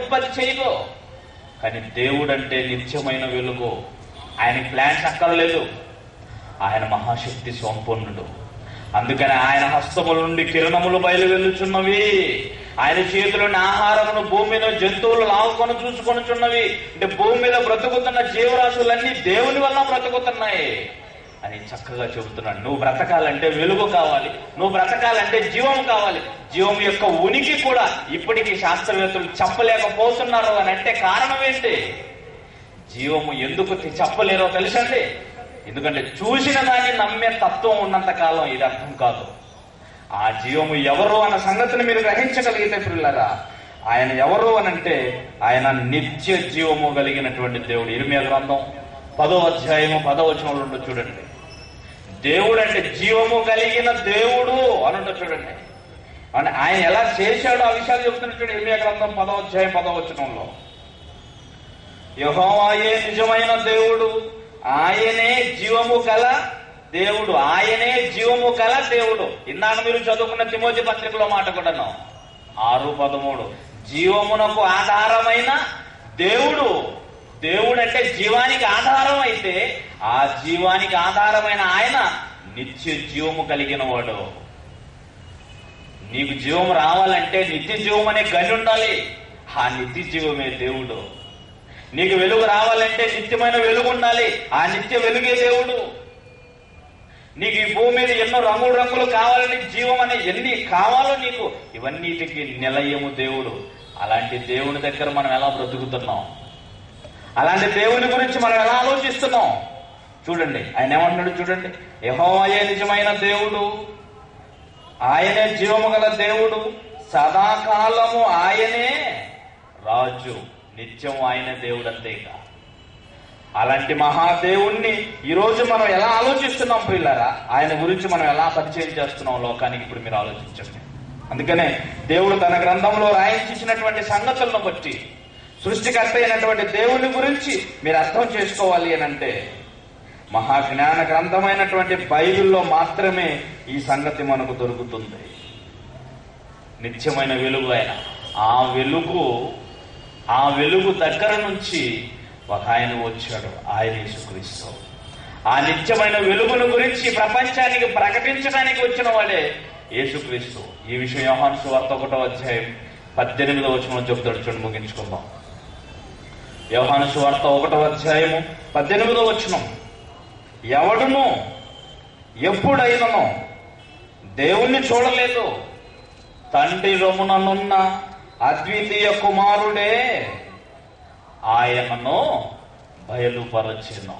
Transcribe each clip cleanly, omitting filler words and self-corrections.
ఉత్పత్తి చేయదు. కానీ దేవుడు అంటే నిత్యమైన వెలుగు. ఆయనకి ప్లాన్స్ అక్కర్లేదు. ఆయన మహాశక్తి సంపన్నుడు. అందుకని ఆయన హస్తముల నుండి కిరణములు బయలు వెళ్ళుచున్నవి, ఆయన చేతిలోని ఆహారమును భూమి మీద జంతువులు లావుకొని చూసుకొనుచున్నవి. అంటే భూమి మీద బ్రతుకుతున్న జీవరాశులన్నీ దేవుని వల్ల బ్రతుకుతున్నాయి అని చక్కగా చెబుతున్నాడు. నువ్వు బ్రతకాలంటే వెలుగు కావాలి, నువ్వు బ్రతకాలంటే జీవం కావాలి. జీవం యొక్క ఉనికి కూడా ఇప్పటికీ శాస్త్రవేత్తలు చెప్పలేకపోతున్నారు అని అంటే కారణం ఏంటి? జీవము ఎందుకు చెప్పలేరో తెలుసండి? ఎందుకంటే చూసిన దాన్ని నమ్మే తత్వం ఉన్నంత కాలం ఇది అర్థం కాదు. ఆ జీవము ఎవరు అన్న సంగతిని మీరు గ్రహించగలిగితే పిల్లరా, ఆయన ఎవరు అనంటే ఆయన నిత్య జీవము కలిగినటువంటి దేవుడు. ఇర్మియా గ్రంథం 10వ అధ్యాయము 10వ వచనంలో చూడండి. దేవుడు అంటే జీవము కలిగిన దేవుడు అని చూడండి. అంటే ఆయన ఎలా చేశాడో ఆ విషయాలు చెప్తున్నట్టు ఇర్మియా గ్రంథం 10వ అధ్యాయం 10వ వచనంలో, యెహోవాయే నిజమైన దేవుడు, ఆయనే జీవము గల దేవుడు, ఆయనే జీవము గల దేవుడు. ఇందాక మీరు చదువుకున్న తిమోతి పత్రికలో మాట కూడాను 6:13, జీవమునకు ఆధారమైన దేవుడు. దేవుడు అంటే జీవానికి ఆధారం అయితే ఆ జీవానికి ఆధారమైన ఆయన నిత్య జీవము కలిగిన వాడు. నీకు జీవం రావాలంటే నిత్య జీవం అనే గని ఉండాలి. ఆ నిత్య జీవమే దేవుడు. నీకు వెలుగు రావాలంటే నిత్యమైన వెలుగు ఉండాలి. ఆ నిత్య వెలుగే దేవుడు. నీకు ఈ భూమి మీద ఎన్నో రంగులు కావాలని, జీవం అనే ఎన్ని కావాలో నీకు, ఇవన్నిటికి నిలయము దేవుడు. అలాంటి దేవుని దగ్గర మనం ఎలా బ్రతుకుతున్నాం? అలాంటి దేవుని గురించి మనం ఎలా ఆలోచిస్తున్నాం? చూడండి ఆయన ఏమంటున్నాడు చూడండి. యెహోవాయే నిజమైన దేవుడు, ఆయనే జీవము గల దేవుడు, సదాకాలము ఆయనే రాజు, నిత్యం ఆయన దేవుడు. అంతేగా అలాంటి మహాదేవుణ్ణి ఈరోజు మనం ఎలా ఆలోచిస్తున్నాం ప్రియులారా? ఆయన గురించి మనం ఎలా పరిచయం చేస్తున్నాం లోకానికి? ఇప్పుడు మీరు ఆలోచించండి. అందుకనే దేవుడు తన గ్రంథంలో రాయించినటువంటి సంగతులను బట్టి సృష్టికర్త అయినటువంటి దేవుని గురించి మీరు అర్థం చేసుకోవాలి అని అంటే మహాజ్ఞాన గ్రంథమైనటువంటి బైబిల్లో మాత్రమే ఈ సంగతి మనకు దొరుకుతుంది. నిత్యమైన వెలుగు ఆయన. ఆ వెలుగు దగ్గర నుంచి ఒక ఆయన వచ్చాడు, ఆయన యేసుక్రీస్తు. ఆ నిత్యమైన వెలుగును గురించి ప్రపంచానికి ప్రకటించడానికి వచ్చిన వాడే యేసుక్రీస్తు. ఈ విషయం యోహాను సువార్త 1వ అధ్యాయం 18వ వచనంలో చెబుతాడు. చూడండి, ముగించుకుందాం. యోహాను సువార్త 1వ అధ్యాయము 18వ వచనం, ఎవడును ఎప్పుడైనను దేవుణ్ణి చూడలేదు, తండ్రి రొమ్ముననున్న అద్వితీయ కుమారుడే ఆయనను బయలుపరచెను.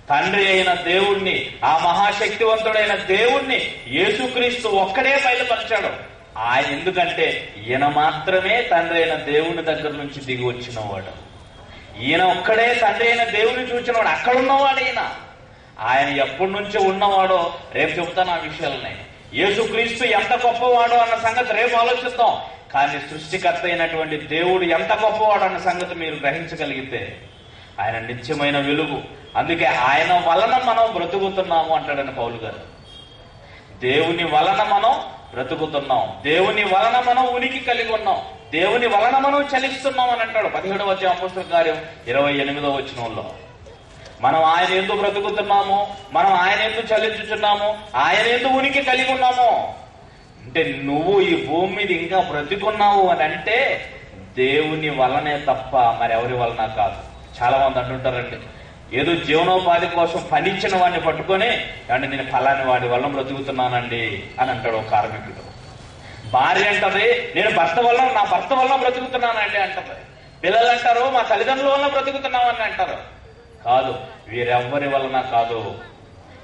తండ్రి అయిన దేవుణ్ణి, ఆ మహాశక్తివంతుడైన దేవుణ్ణి యేసుక్రీస్తు ఒక్కడే బయలుపరిచాడు. ఆయన ఎందుకంటే ఈయన మాత్రమే తండ్రి అయిన దేవుని దగ్గర నుంచి దిగి వచ్చినవాడు. ఈయన ఒక్కడే తండ్రి అయిన దేవుని చూచినవాడు. అక్కడున్నవాడు ఆయన ఎప్పటి నుంచో ఉన్నవాడో రేపు చెప్తాను ఆ విషయాలని. యేసుక్రీస్తు ఎంత గొప్పవాడో అన్న సంగతి రేపు ఆలోచిద్దాం. కానీ సృష్టికర్త అయినటువంటి దేవుడు ఎంత గొప్పవాడు అన్న సంగతి మీరు గ్రహించగలిగితే ఆయన నిత్యమైన వెలుగు. అందుకే ఆయన వలన మనం బ్రతుకుతున్నాము అంటాడని పౌలు గారు. దేవుని వలన మనం బ్రతుకుతున్నాం, దేవుని వలన మనం ఉనికి కలిగి ఉన్నాం, దేవుని వలన మనం చలిస్తున్నాం అని అంటాడు 17వ అధ్యాయం అపోస్తలుల కార్యం 28వ వచనంలో. మనం ఆయన ఎందుకు బ్రతుకుతున్నాము, మనం ఆయన ఎందుకు చలించుచున్నాము, ఆయన ఎందుకు ఉనికి కలిగి ఉన్నాము అంటే నువ్వు ఈ భూమి మీద ఇంకా బ్రతుకున్నావు అని అంటే దేవుని వలనే తప్ప మరి ఎవరి వలన కాదు. చాలా మంది అంటుంటారండి, ఏదో జీవనోపాధి కోసం పనిచ్చిన వాడిని పట్టుకొని అంటే నేను ఫలాని వాడి వల్ల బ్రతుకుతున్నానండి అని అంటాడు ఒక కార్మికుడు. భార్య అంటది, నేను నా భర్త వల్ల బ్రతుకుతున్నానండి అంటది. పిల్లలు అంటారు, మా తల్లిదండ్రుల వల్ల బ్రతుకుతున్నామని అంటారు. కాదు, వీరెవ్వరి వలన కాదు.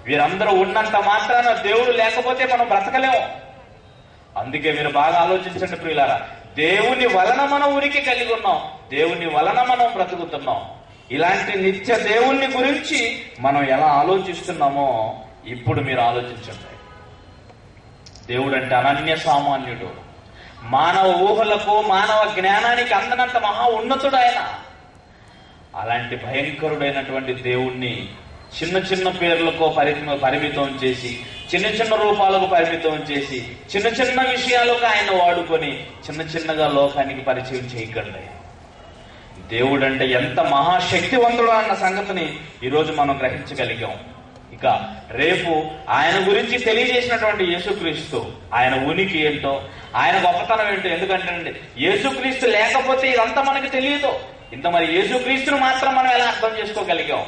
వీరందరూ ఉన్నంత మాత్రాన దేవుడు లేకపోతే మనం బ్రతకలేము. అందుకే మీరు బాగా ఆలోచించండి ప్రియులారా, దేవుని వలన మనం ఉనికి కలిగి ఉన్నాం, దేవుని వలన మనం బ్రతుకుతున్నాం. ఇలాంటి నిత్య దేవుణ్ణి గురించి మనం ఎలా ఆలోచిస్తున్నామో ఇప్పుడు మీరు ఆలోచించండి. దేవుడు అంటే అనన్య సామాన్యుడు, మానవ ఊహలకు మానవ జ్ఞానానికి అందనంత మహా ఉన్నతుడు ఆయన. అలాంటి భయంకరుడైనటువంటి దేవుణ్ణి చిన్న చిన్న పేర్లకు పరిమితం చేసి, చిన్న చిన్న రూపాలకు పరిమితం చేసి, చిన్న చిన్న విషయాలకు ఆయన వాడుకొని చిన్న చిన్నగా లోకానికి పరిచయం చేయకండి. దేవుడు అంటే ఎంత మహాశక్తివంతుడు అన్న సంగతిని ఈరోజు మనం గ్రహించగలిగాం. ఇక రేపు ఆయన గురించి తెలియజేసినటువంటి యేసుక్రీస్తు, ఆయన ఉనికి ఏంటో, ఆయన గొప్పతనం ఏంటో. ఎందుకంటే యేసుక్రీస్తు లేకపోతే ఇదంతా మనకు తెలియదు. ఇంత మరి యేసుక్రీస్తును మాత్రం మనం ఎలా అర్థం చేసుకోగలిగాం?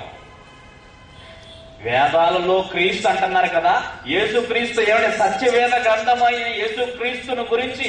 వేదాలలో క్రీస్తు అంటున్నారు కదా, యేసుక్రీస్తు ఏమంటే సత్యవేద గ్రంథమైన యేసుక్రీస్తును గురించి